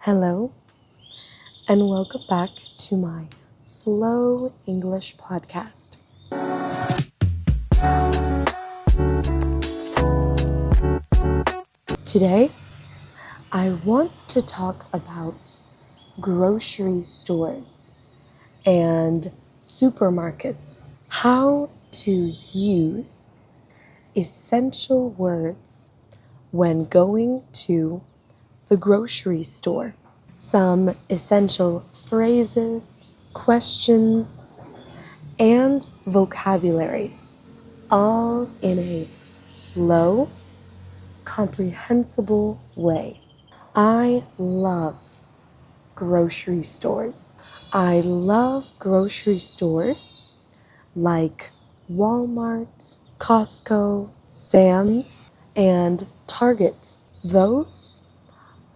Hello, and welcome back to my Slow English podcast. Today, I want to talk about grocery stores and supermarkets. How to use essential words when going to the grocery store. Some essential phrases, questions, and vocabulary, all in a slow, comprehensible way. I love grocery stores. I love grocery stores like Walmart, Costco, Sam's, and Target. Those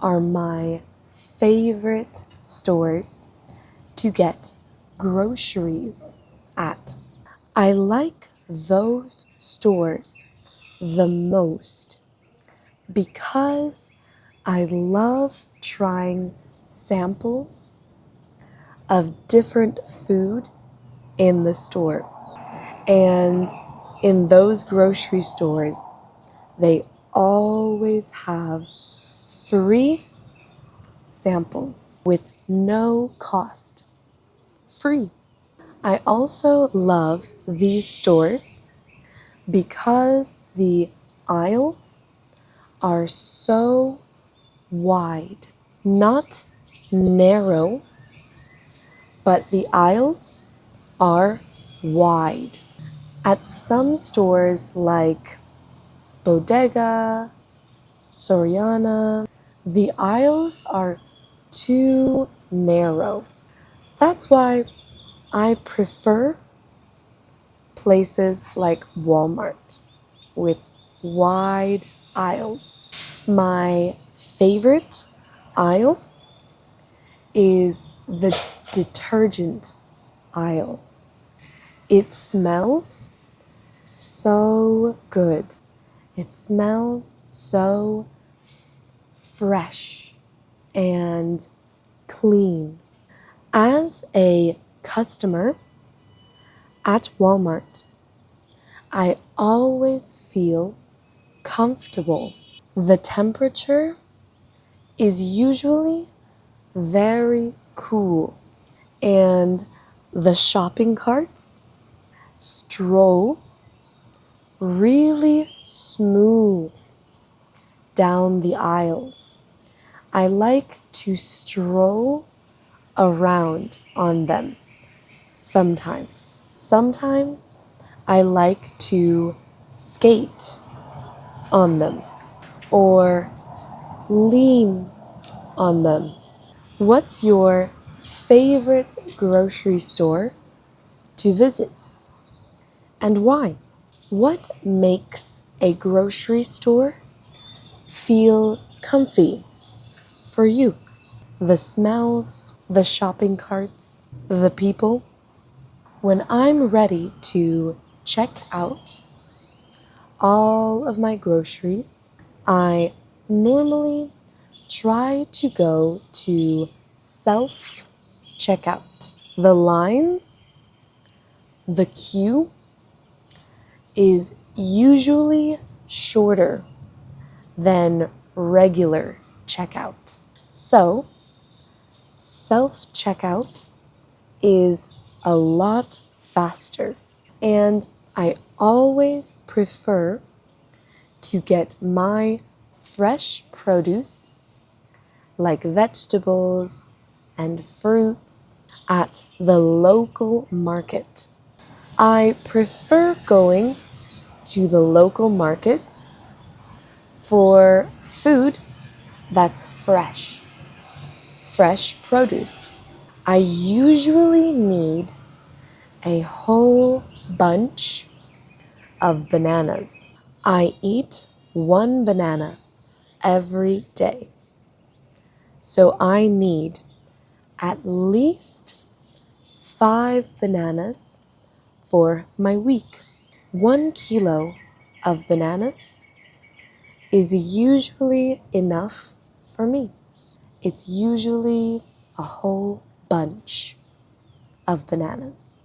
are my favorite stores to get groceries at. I like those stores the most because I love trying samples of different food in the store. And in those grocery stores, they always have free samples with no cost. Free. I also love these stores because the aisles are so wide, not narrow, but the aisles are wide. At some stores like Bodega, Soriana, the aisles are too narrow. That's why I prefer places like Walmart with wide aisles. My favorite aisle is the detergent aisle. It smells so good. It smells so fresh and clean. As a customer at Walmart, I always feel comfortable. The temperature is usually very cool, and the shopping carts stroll really smooth down the aisles. I like to stroll around on them sometimes. Sometimes I like to skate on them or lean on them. What's your favorite grocery store to visit and why? What makes a grocery store feel comfy for you? The smells, the shopping carts, the people. When I'm ready to check out all of my groceries, I normally try to go to self-checkout. The lines, the queue is usually shorter than regular checkout. So, self-checkout is a lot faster, and I always prefer to get my fresh produce like vegetables and fruits at the local market. I prefer going to the local market for food that's fresh produce. I usually need a whole bunch of bananas. I eat one banana every day. So I need at least 5 bananas for my week. 1 kilo of bananas is usually enough for me. It's usually a whole bunch of bananas.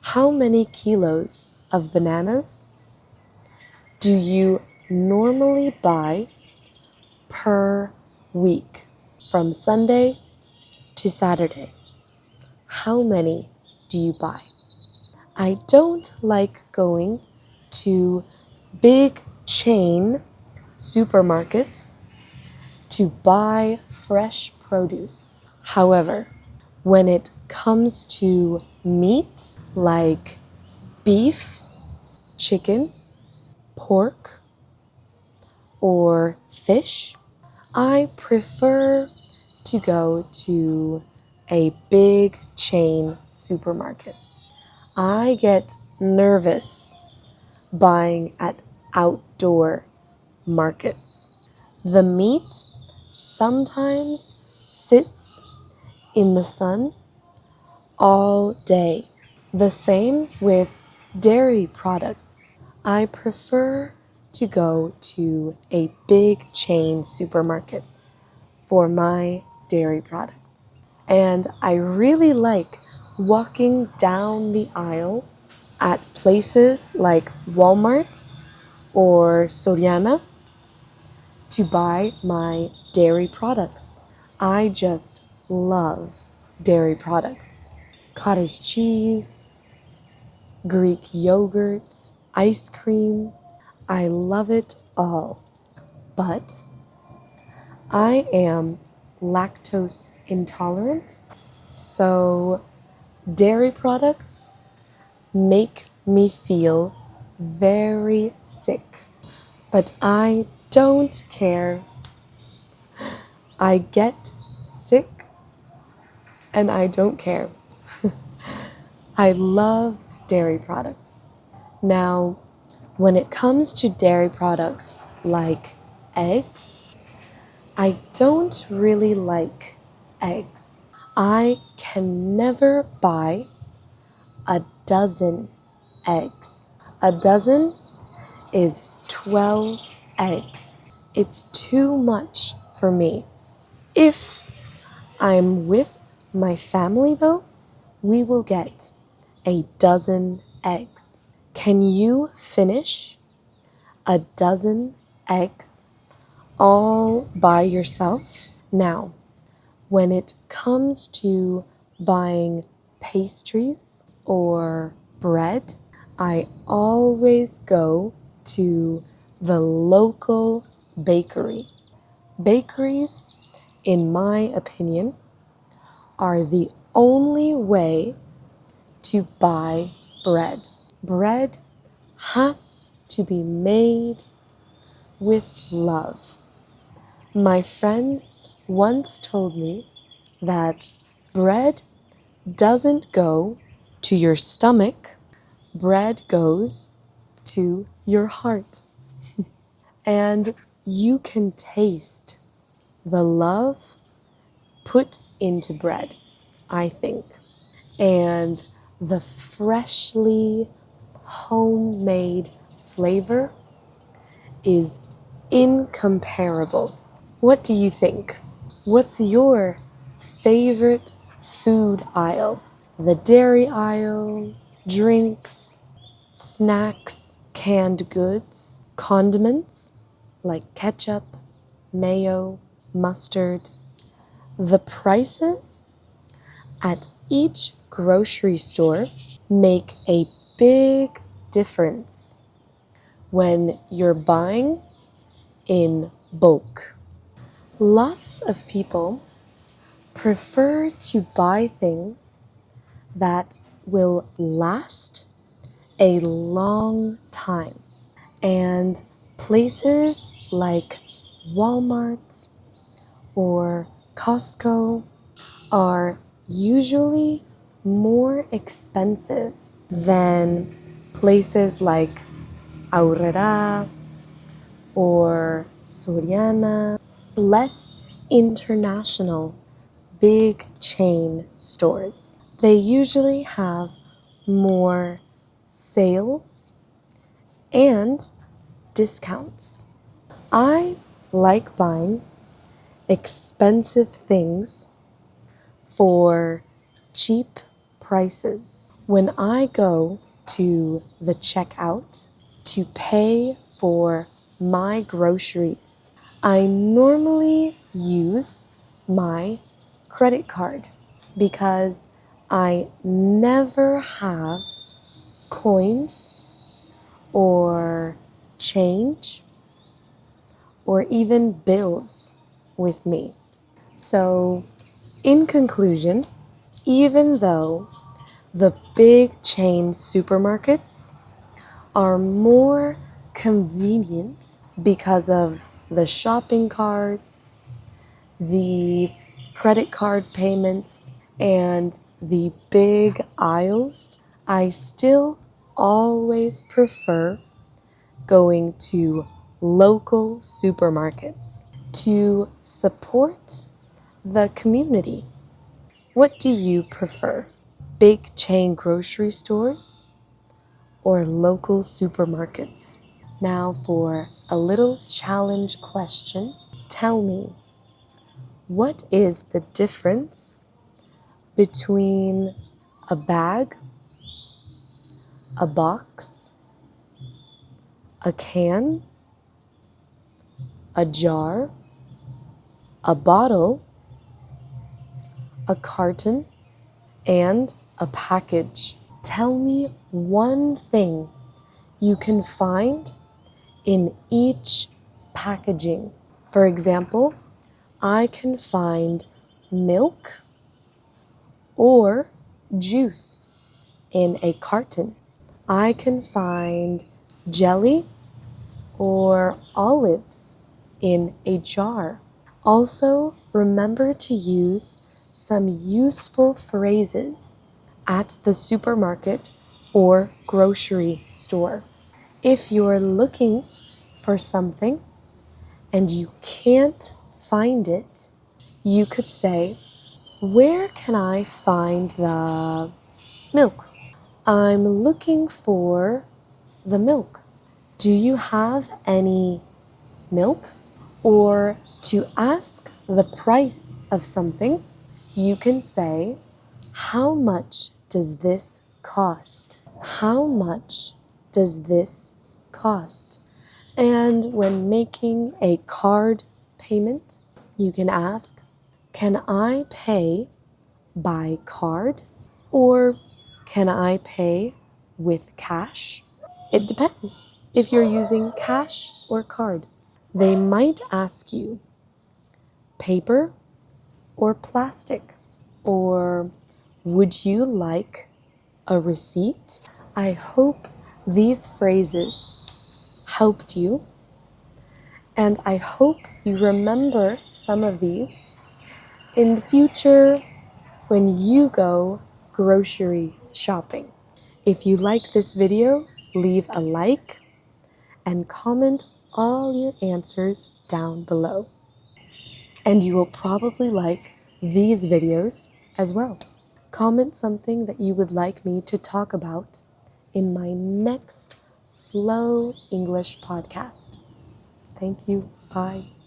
How many kilos of bananas do you normally buy per week from Sunday to Saturday? How many do you buy? I don't like going to big chain supermarkets to buy fresh produce. However, when it comes to meat like beef, chicken, pork, or fish, I prefer to go to a big chain supermarket. I get nervous buying at outdoor markets. The meat sometimes sits in the sun all day. The same with dairy products. I prefer to go to a big chain supermarket for my dairy products. And I really like walking down the aisle at places like Walmart or Soriana to buy my dairy products. I just love dairy products. Cottage cheese, Greek yogurt, ice cream. I love it all. But I am lactose intolerant, so dairy products make me feel very sick. But I don't care. I get sick and I don't care. I love dairy products. Now, when it comes to dairy products like eggs, I don't really like eggs. I can never buy a dozen eggs. A dozen is 12 eggs. It's too much for me. If I'm with my family though, we will get a dozen eggs. Can you finish a dozen eggs all by yourself? Now, when it comes to buying pastries or bread, I always go to the local bakery. Bakeries, in my opinion, are the only way to buy bread. Bread has to be made with love. My friend once told me that bread doesn't go to your stomach, bread goes to your heart. And you can taste the love put into bread, I think. And the freshly homemade flavor is incomparable. What do you think? What's your favorite food aisle? The dairy aisle, drinks, snacks, canned goods, condiments like ketchup, mayo, mustard. The prices at each grocery store make a big difference when you're buying in bulk. Lots of people prefer to buy things that will last a long time. And places like Walmart or Costco are usually more expensive than places like Aurrera or Soriana, less international big chain stores. They usually have more sales and discounts. I like buying expensive things for cheap prices. When I go to the checkout to pay for my groceries, I normally use my credit card because I never have coins or change or even bills with me. So, in conclusion, even though the big chain supermarkets are more convenient because of the shopping carts, the credit card payments, and the big aisles, I still always prefer going to local supermarkets to support the community. What do you prefer? Big chain grocery stores or local supermarkets? Now for a little challenge question. Tell me, what is the difference between a bag, a box, a can, a jar, a bottle, a carton, and a package? Tell me one thing you can find in each packaging. For example, I can find milk or juice in a carton. I can find jelly or olives in a jar. Also, remember to use some useful phrases at the supermarket or grocery store. If you're looking for something and you can't find it, you could say, "Where can I find the milk?" "I'm looking for the milk. Do you have any milk?" Or to ask the price of something, you can say, "How much does this cost?" How much does this cost? And when making a card payment, you can ask, "Can I pay by card or can I pay with cash?" It depends if you're using cash or card. They might ask you, paper or plastic? Or would you like a receipt? I hope these phrases helped you, and I hope you remember some of these in the future when you go grocery shopping. If you liked this video, leave a like and comment all your answers down below. And you will probably like these videos as well. Comment something that you would like me to talk about in my next Slow English podcast. Thank you. Bye.